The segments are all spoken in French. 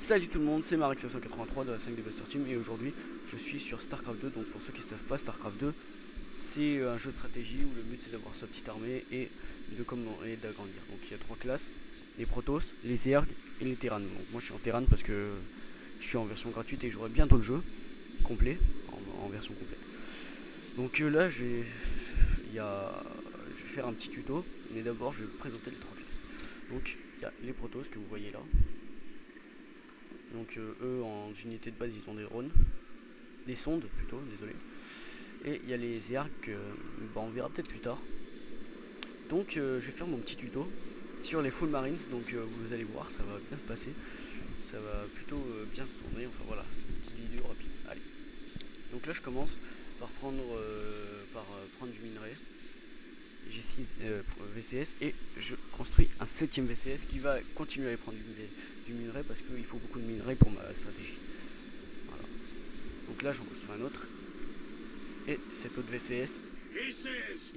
Salut tout le monde, c'est Marek583 de la 5D Buster Team et aujourd'hui je suis sur StarCraft 2. Donc pour ceux qui ne savent pas, StarCraft 2 c'est un jeu de stratégie où le but c'est d'avoir sa petite armée et d'agrandir. Donc il y a trois classes, les Protoss, les Zerg et les Terran. Donc moi je suis en Terran parce que je suis en version gratuite et j'aurai bientôt le jeu complet, en version complète. Donc là je vais faire un petit tuto, mais d'abord je vais vous présenter les trois classes. Donc il y a les Protoss que vous voyez là. Donc eux en unité de base ils ont des drones, des sondes plutôt, désolé. Et il y a les Zerg que on verra peut-être plus tard. Donc je vais faire mon petit tuto sur les full marines. Donc vous allez voir, ça va bien se passer. Ça va plutôt bien se tourner. Enfin voilà, petite vidéo rapide. Allez. Donc là je commence par prendre du minerai. J'ai 6 VCS et je construis un 7ème VCS qui va continuer à prendre du minerai parce qu'il faut beaucoup de minerai pour ma stratégie. Voilà. Donc là j'en construis un autre. Et cet autre VCS,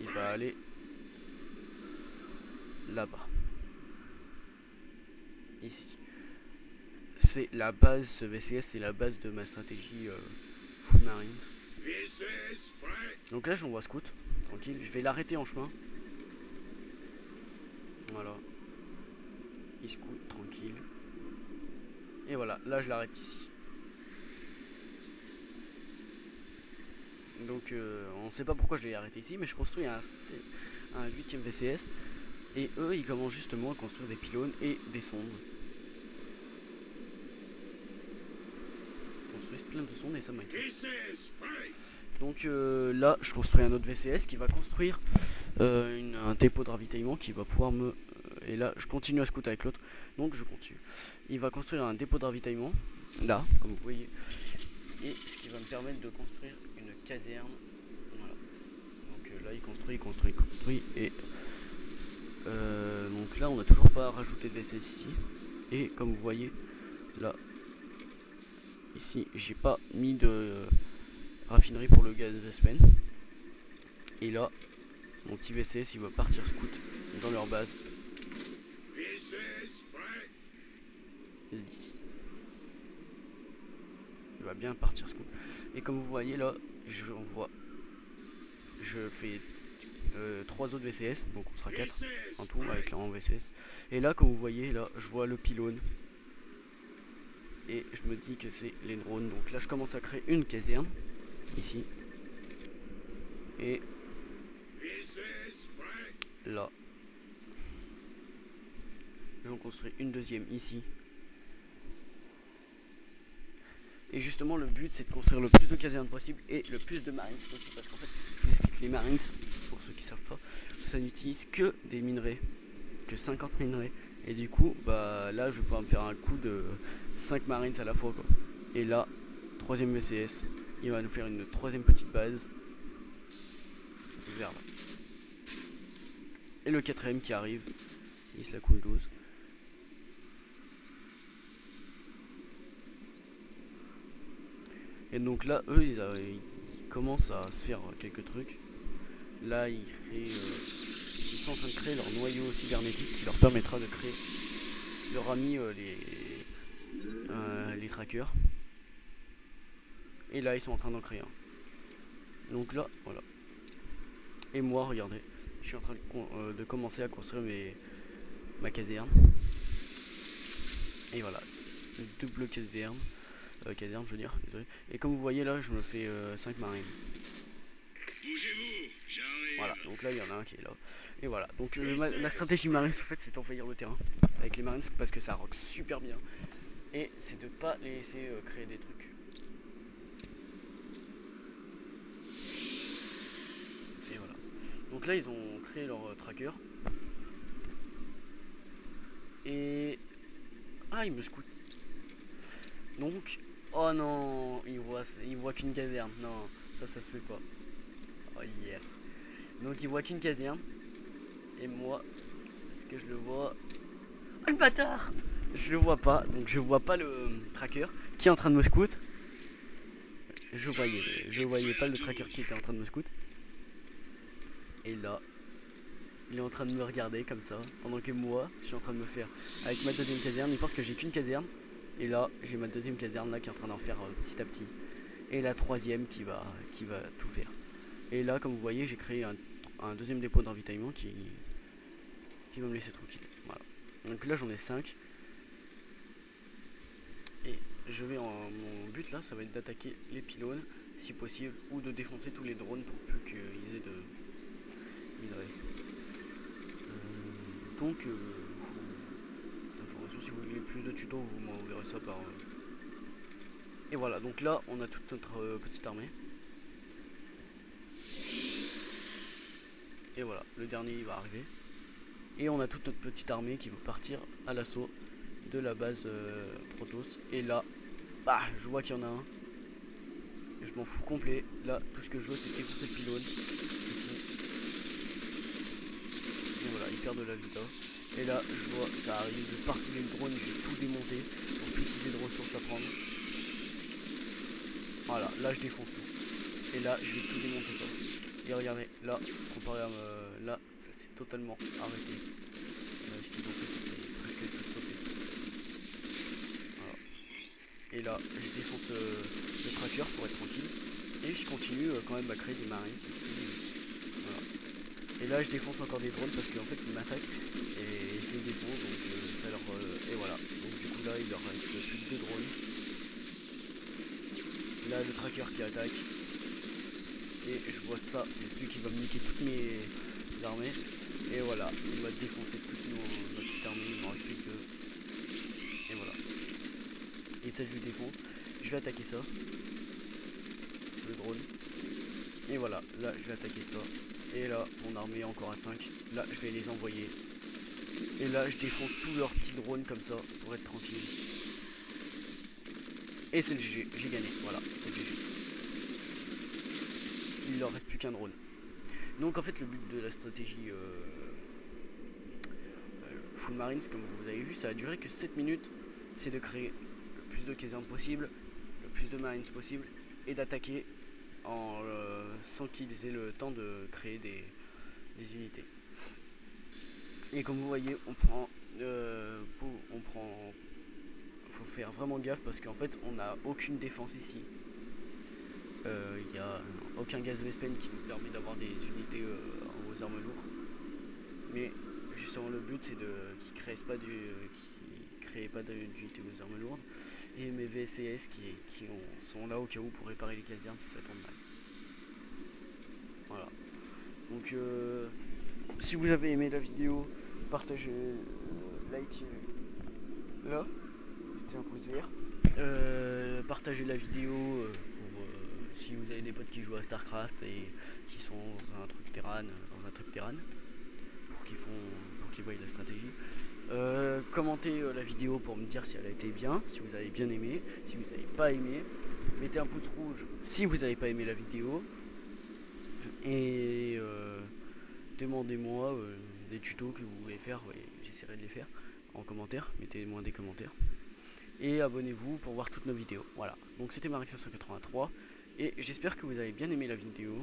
il va aller là-bas. Ici. C'est la base, ce VCS c'est la base de ma stratégie full marines. Donc là j'envoie scout, tranquille, je vais l'arrêter en chemin. Voilà. Il scout, tranquille. Et voilà, là je l'arrête ici. Donc on ne sait pas pourquoi je l'ai arrêté ici, mais je construis un 8ème VCS. Et eux ils commencent justement à construire des pylônes et des sondes. Ils construisent plein de sondes et ça m'inquiète. Donc là je construis un autre VCS qui va construire un dépôt de ravitaillement qui va pouvoir me... et là je continue à scouter avec l'autre. Donc je continue. Il va construire un dépôt de ravitaillement, là, comme vous voyez. Et ce qui va me permettre de construire une caserne. Voilà. Donc là il construit. Et donc là on n'a toujours pas rajouté de VCS ici. Et comme vous voyez, là, ici j'ai pas mis de raffinerie pour le gaz d'Espen. Et là, mon petit VCS il va partir scout dans leur base. Ici. Il va bien partir scout. Et comme vous voyez là, je fais 3 autres VCS, donc on sera 4 en tout avec la en VCS. Et là comme vous voyez là, je vois le pylône. Et je me dis que c'est les drones. Donc là je commence à créer une caserne ici. Et là j'en construis une deuxième ici. Et justement le but c'est de construire le plus de casernes possible et le plus de marines possible. Parce qu'en fait je vous explique, les marines, pour ceux qui savent pas, ça n'utilise que des minerais, que 50 minerais. Et du coup bah là je vais pouvoir me faire un coup de 5 marines à la fois quoi. Et là, 3ème VCS, il va nous faire une 3ème petite base vers là. Et le 4ème qui arrive, il se la coule 12. Et donc là, eux, ils commencent à se faire quelques trucs. Là, ils sont en train de créer leur noyau cybernétique qui leur permettra de créer leur ami les trackers. Et là, ils sont en train d'en créer un. Donc là, voilà. Et moi, regardez, je suis en train de commencer à construire ma caserne. Et voilà, une double caserne. Caserne je veux dire, désolé. Et comme vous voyez là je me fais 5 marines. Bougez-vous, j'arrive. Voilà, donc là il y en a un qui est là. Et voilà, donc la stratégie marine en fait c'est envahir le terrain avec les marines parce que ça rock super bien. Et c'est de pas les laisser créer des trucs. Et voilà. Donc là ils ont créé leur tracker. Et... ah il me scoute. Donc... oh non, il voit qu'une caserne. Non, ça se fait pas. Oh yes. Donc il voit qu'une caserne. Et moi, est-ce que je le vois? Oh le bâtard! Je le vois pas, donc je vois pas le tracker qui est en train de me scout. Je voyais pas le tracker qui était en train de me scout. Et là, il est en train de me regarder comme ça, pendant que moi, je suis en train de me faire avec ma deuxième caserne. Il pense que j'ai qu'une caserne. Et là j'ai ma deuxième caserne là qui est en train d'en faire petit à petit. Et la troisième qui va tout faire. Et là comme vous voyez j'ai créé un deuxième dépôt de ravitaillement qui va me laisser tranquille. Voilà. Donc là j'en ai 5. Et je vais mon but là ça va être d'attaquer les pylônes si possible, ou de défoncer tous les drones pour plus qu'ils aient de minerais. Donc cette information, si vous voulez plus de tutos vous m'enverrez ça par et voilà, donc là on a toute notre petite armée. Et voilà, le dernier il va arriver. Et on a toute notre petite armée qui va partir à l'assaut de la base Protoss. Et là, bah, je vois qu'il y en a un. Et je m'en fous complet. Là, tout ce que je veux, c'est défoncer le pylône. Ici. Et voilà, il perd de la vita. Et là, je vois, ça arrive de partout les drones. Je vais tout démonter pour plus qu'ils aient de ressources à prendre. Voilà, là, je défonce tout. Et là, je vais tout démonter ça. Et regardez, là, comparé à là, ça s'est totalement arrêté. Ce qu'ils ont fait, c'était presque tout sauté. Voilà. Et là, je défonce le tracker pour être tranquille. Et je continue quand même à créer des marines. Voilà. Et là, je défonce encore des drones parce qu'en fait, ils m'attaquent. Et je les défonce, donc ça leur... et voilà. Donc du coup, là, il leur reste plus que 2 drones. Là, le tracker qui attaque. Et je vois ça, c'est celui qui va me niquer toutes mes armées. Et voilà, il va défoncer toute notre petite armée, il m'en reste plus que 2. Et voilà. Et ça, je le défonce. Je vais attaquer ça. Le drone. Et voilà, là, je vais attaquer ça. Et là, mon armée est encore à 5. Là, je vais les envoyer. Et là, je défonce tous leurs petits drones comme ça, pour être tranquille. Et c'est le GG, j'ai gagné, voilà, c'est le GG. Il leur reste plus qu'un drone. Donc en fait le but de la stratégie Full Marines, comme vous avez vu, ça a duré que 7 minutes. C'est de créer le plus de casernes possible, le plus de Marines possible, et d'attaquer sans qu'ils aient le temps de créer des unités. Et comme vous voyez, faut faire vraiment gaffe parce qu'en fait on n'a aucune défense ici. Il n'y a aucun gaz Vespene qui nous permet d'avoir des unités aux armes lourdes. Mais justement le but c'est qu'ils ne créent pas d'unités aux armes lourdes. Et mes VCS qui sont là au cas où pour réparer les casernes si ça tombe mal. Voilà. Donc si vous avez aimé la vidéo, partagez, likez là, mettez un pouce vert. Partagez la vidéo si vous avez des potes qui jouent à Starcraft et qui sont dans un truc Terran, pour qu'ils voient la stratégie. Commentez la vidéo pour me dire si elle a été bien, si vous avez bien aimé, si vous n'avez pas aimé. Mettez un pouce rouge si vous n'avez pas aimé la vidéo. Et demandez-moi des tutos que vous voulez faire, j'essaierai de les faire en commentaire, mettez-moi des commentaires. Et abonnez-vous pour voir toutes nos vidéos. Voilà, donc c'était Marek 583 et j'espère que vous avez bien aimé la vidéo.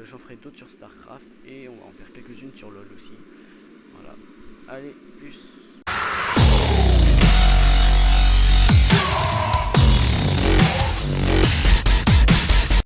J'en ferai d'autres sur Starcraft et on va en faire quelques-unes sur LoL aussi. Voilà, allez, plus.